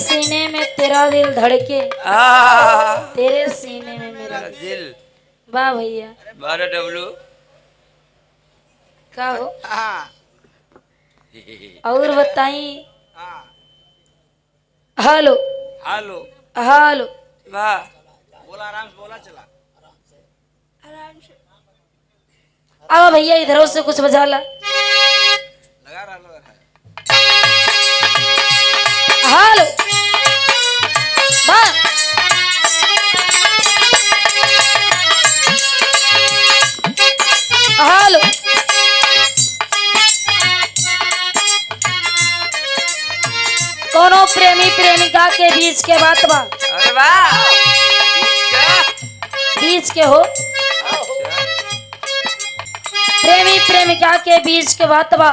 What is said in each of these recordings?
सीने में तेरा दिल धड़के, तेरे सीने में मेरा दिल। वाह भैया 12 डब्लू का हो। और बताई। हेलो हेलो हेलो वाह बोला आराम से बोला चला अब भैया इधरों से कुछ बजा ला। लगा रहा है। हेलो वाह हेलो कोनो प्रेमी प्रेमिका के बीच के बात बा। अरे वाह बीच के हो प्रेमी प्रेमिका के बीच के बात बा।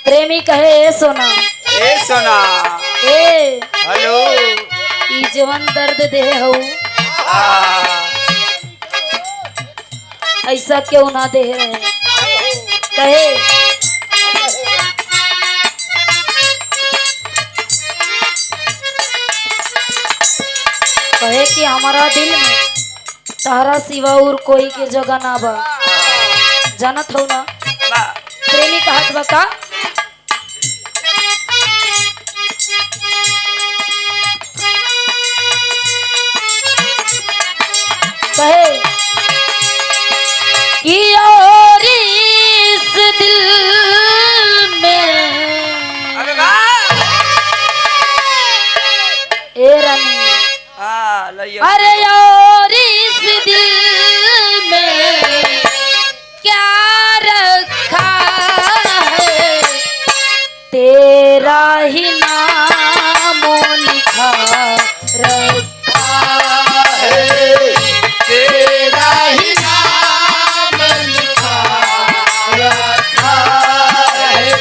प्रेमी कहे ए सोना ए सोना ए हेलो ई जवन दर्द दे हो ऐसा क्यों ना दे रहे कहे कहे कि हमारा दिल में तारा सिवा और कोई के जगह ना बा। जानत हो ना प्रेमी कहत बा का कहे कि और इस दिल में अरे वाह ए रानी अरे और इस दिल में क्या रखा है तेरा ही नाम लिखा रखा है तेरा ही नाम लिखा रखा है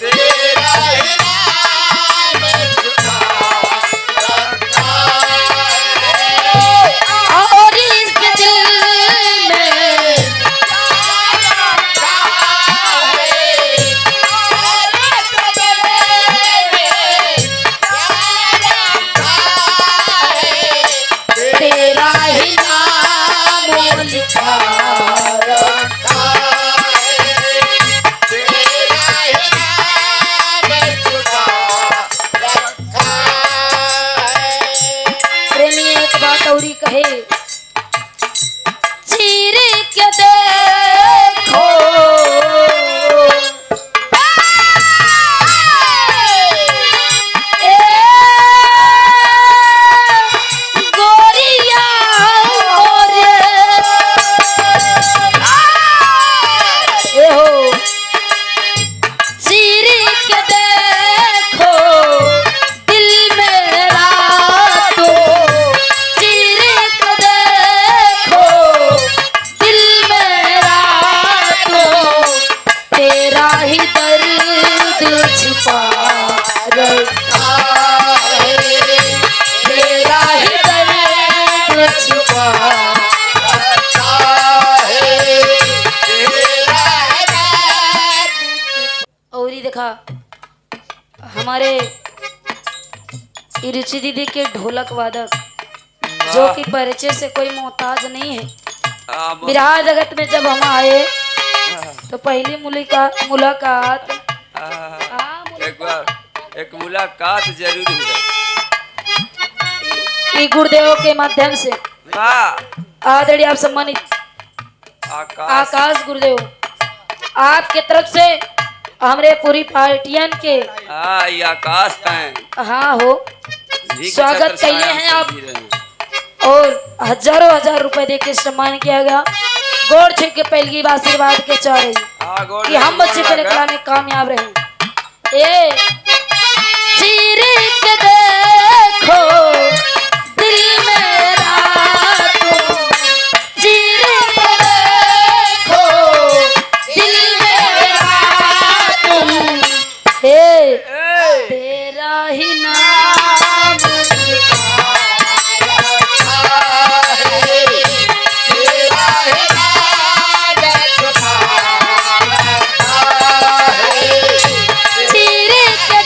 तेरा ही नाम लिखा रखा है और इस दिल में तेरा ही नाम लिखा रखा है तेरा ही नाम लिखा रखा है। प्रेमी एक बात औरी कहे चीर के देखो ए गोरिया मोरे ए हो चीर के देखो दिल मेरा तो चीर के देखो दिल मेरा तो तेरा ही दर्द छिपा रखा है तेरा ही दर्द छिपा रखा है तेरा और ही देखा हमारे रुचि दीदी के ढोलक वादक जो कि परिचय से कोई मोहताज नहीं है। बिरहा जगत में जब हम आए तो पहली मुलाकात एक बार एक मुलाकात जरूरी है। ई गुरुदेव के माध्यम से वाह आदरणीय आप सम्मानित आकाश गुरुदेव आपके तरफ से हमरे पूरी पार्टियन के ये आकाश है हाँ हो स्वागत कहिए हैं आप और हजारों हजार रुपए दे के सम्मान किया गया। गोड़ छू के पहली आशीर्वाद के चाह रही कि हम बच्चे के निकला में कामयाब रहे। ए चीर के देखो दिल मेरा तो चीर के देखो दिल मेरा तुम हे तेरा ही नाम लिखा रखा है तेरा ही नाम लिखा रखा है चीर के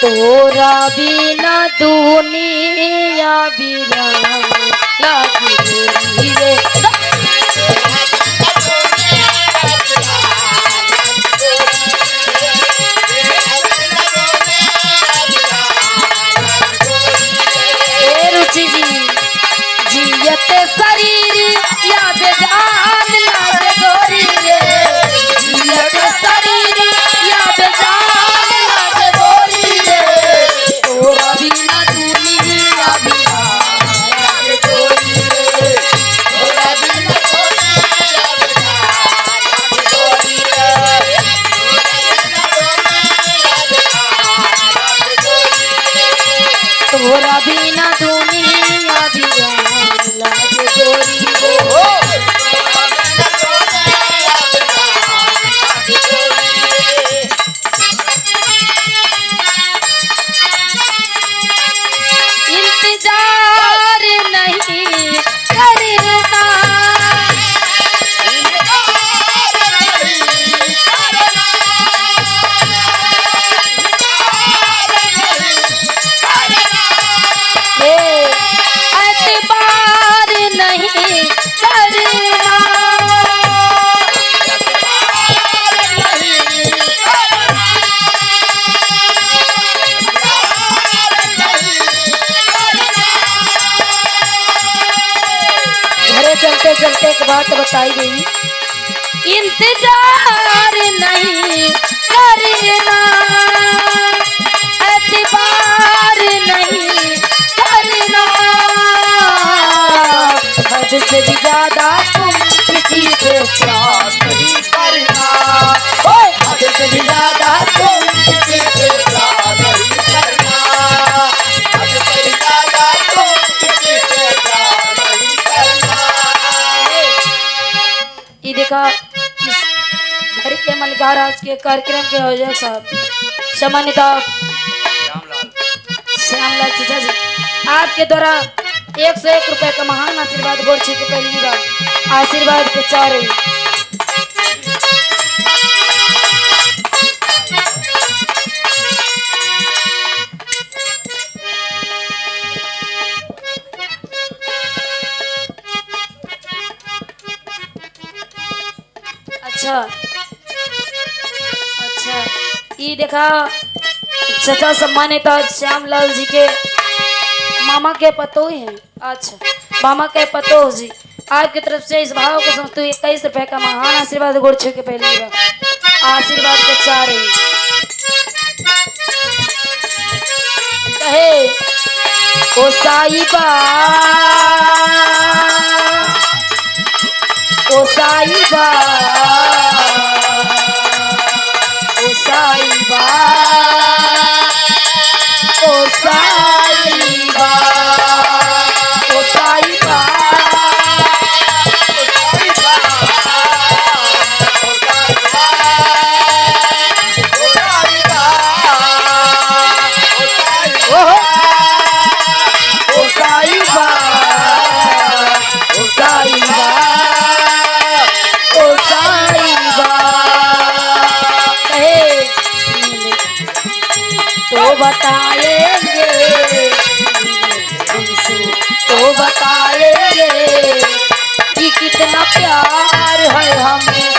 तोरा बिना दुनिया बिरान लागी गोरी रे। ए रुचि जी जियते शरीर या बेजान लागे गोरी रे। जियते शरीर या बेजान लागे गोरी रे। तोरा बिना दुनिया बिरान लागे गोरी रे। तोरा बिना दुनिया बिरान लागे गोरी रे। तोरा बिना दुनिया बिरान लागे गोरी रे। इंतजार नहीं करना। एतबार नहीं करना। घरे चलते चलते एक बात बताई गई, इंतजार नहीं करना। एतबार नहीं करना। हद से भी ज्यादा तुम किसी से प्यार नहीं करना। ओए हद से भी ज्यादा तुम किसी से प्यार नहीं करना। हद से भी ज्यादा तुम किसी से प्यार नहीं करना। ये देखा इस घर के मलिकार आज के कार्यक्रम के आयोजक साहब सम्मानित श्यामलाल चाचा जी, आपके द्वारा 101 रुपए का महान आशीर्वाद गोरछे के पहली बार आशीर्वाद के चार हुई। अच्छा अच्छा, ये देखा चाचा सम्मानित श्यामलाल जी के मामा के पतो हैं। अच्छा मामा के पतो जी, आपकी तरफ से इस भाव को समझते हुए 21 रुपए का महान आशीर्वाद गोरछे के पहली बार आशीर्वाद के चार हुई। कहे ओ साईबा, ओ साईबा, ओ साईबा, ओ साईबा, ओ साईबा, तो बताएंगे हमसे, तो बताएंगे कि कितना प्यार है हमें।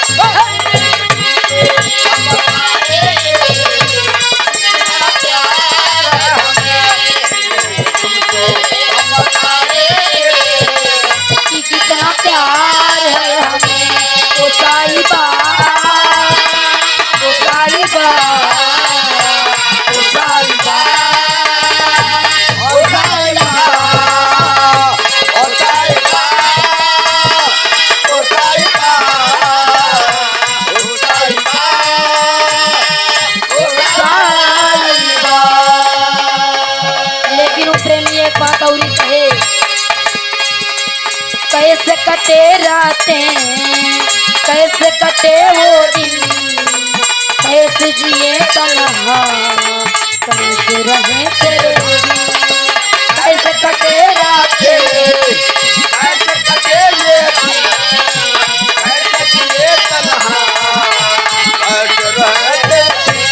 कि कितना प्यार है हमें। ओ साईबा, ओ साईबा, ओ साईबा, ओ साईबा, ओ साईबा, ओ साईबा, ओ साईबा, ओ साईबा। लेकिन वो प्रेमी एक बात और ही कहे, कैसे कटे रातें, कैसे कटे वो दिन, कैसे जिए तन्हा, कैसे रहे तेरे बिन। कैसे कटे रातें, कैसे कटे ये दिन, कैसे जिए तन्हा, कैसे रहे तेरे बिन।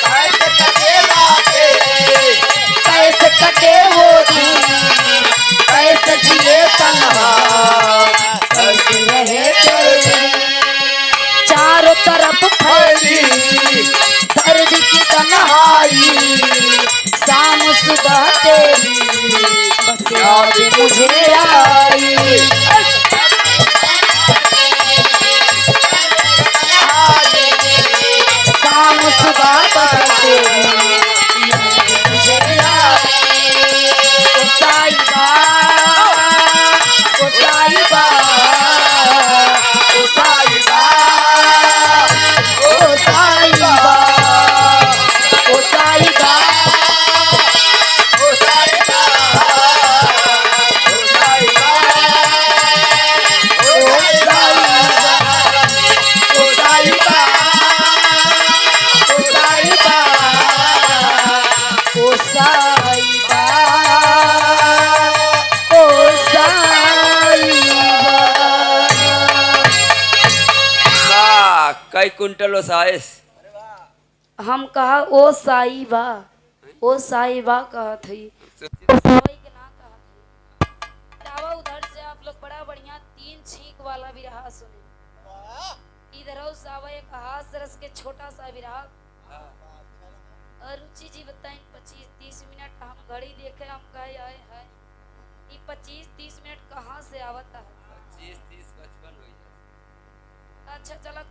कैसे कटे रातें, साई शाम सुबह तेरी बस याद मुझे आई। शाम सुबह बस तेरी याद मुझे आई। ओ साहिबा ओ साहिबा ओ साहिबा ओ साहिबा ओ साहिबा ओ साहिबा ओ साहिबा ओ साहिबा ओ साहिबा ओ साहिबा ओ साहिबा ओ साहिबा। वाह कई कुंटल हो साइस हम कहा ओ साईबा, ओ साईबा कहा थी, साई के ना कहा थी। जावा उधर से आप लोग बड़ा बढ़िया 3 छींक वाला विरहा सुने। इधर हो सावा एक हास रस के छोटा सा विरहा। और रुचि जी बताएं 25-30 मिनट हम घड़ी देखे हम कहे आए हैं ये 25-30 मिनट कहाँ से आवता है। 25 30 55 हो जाए। अच्छा चला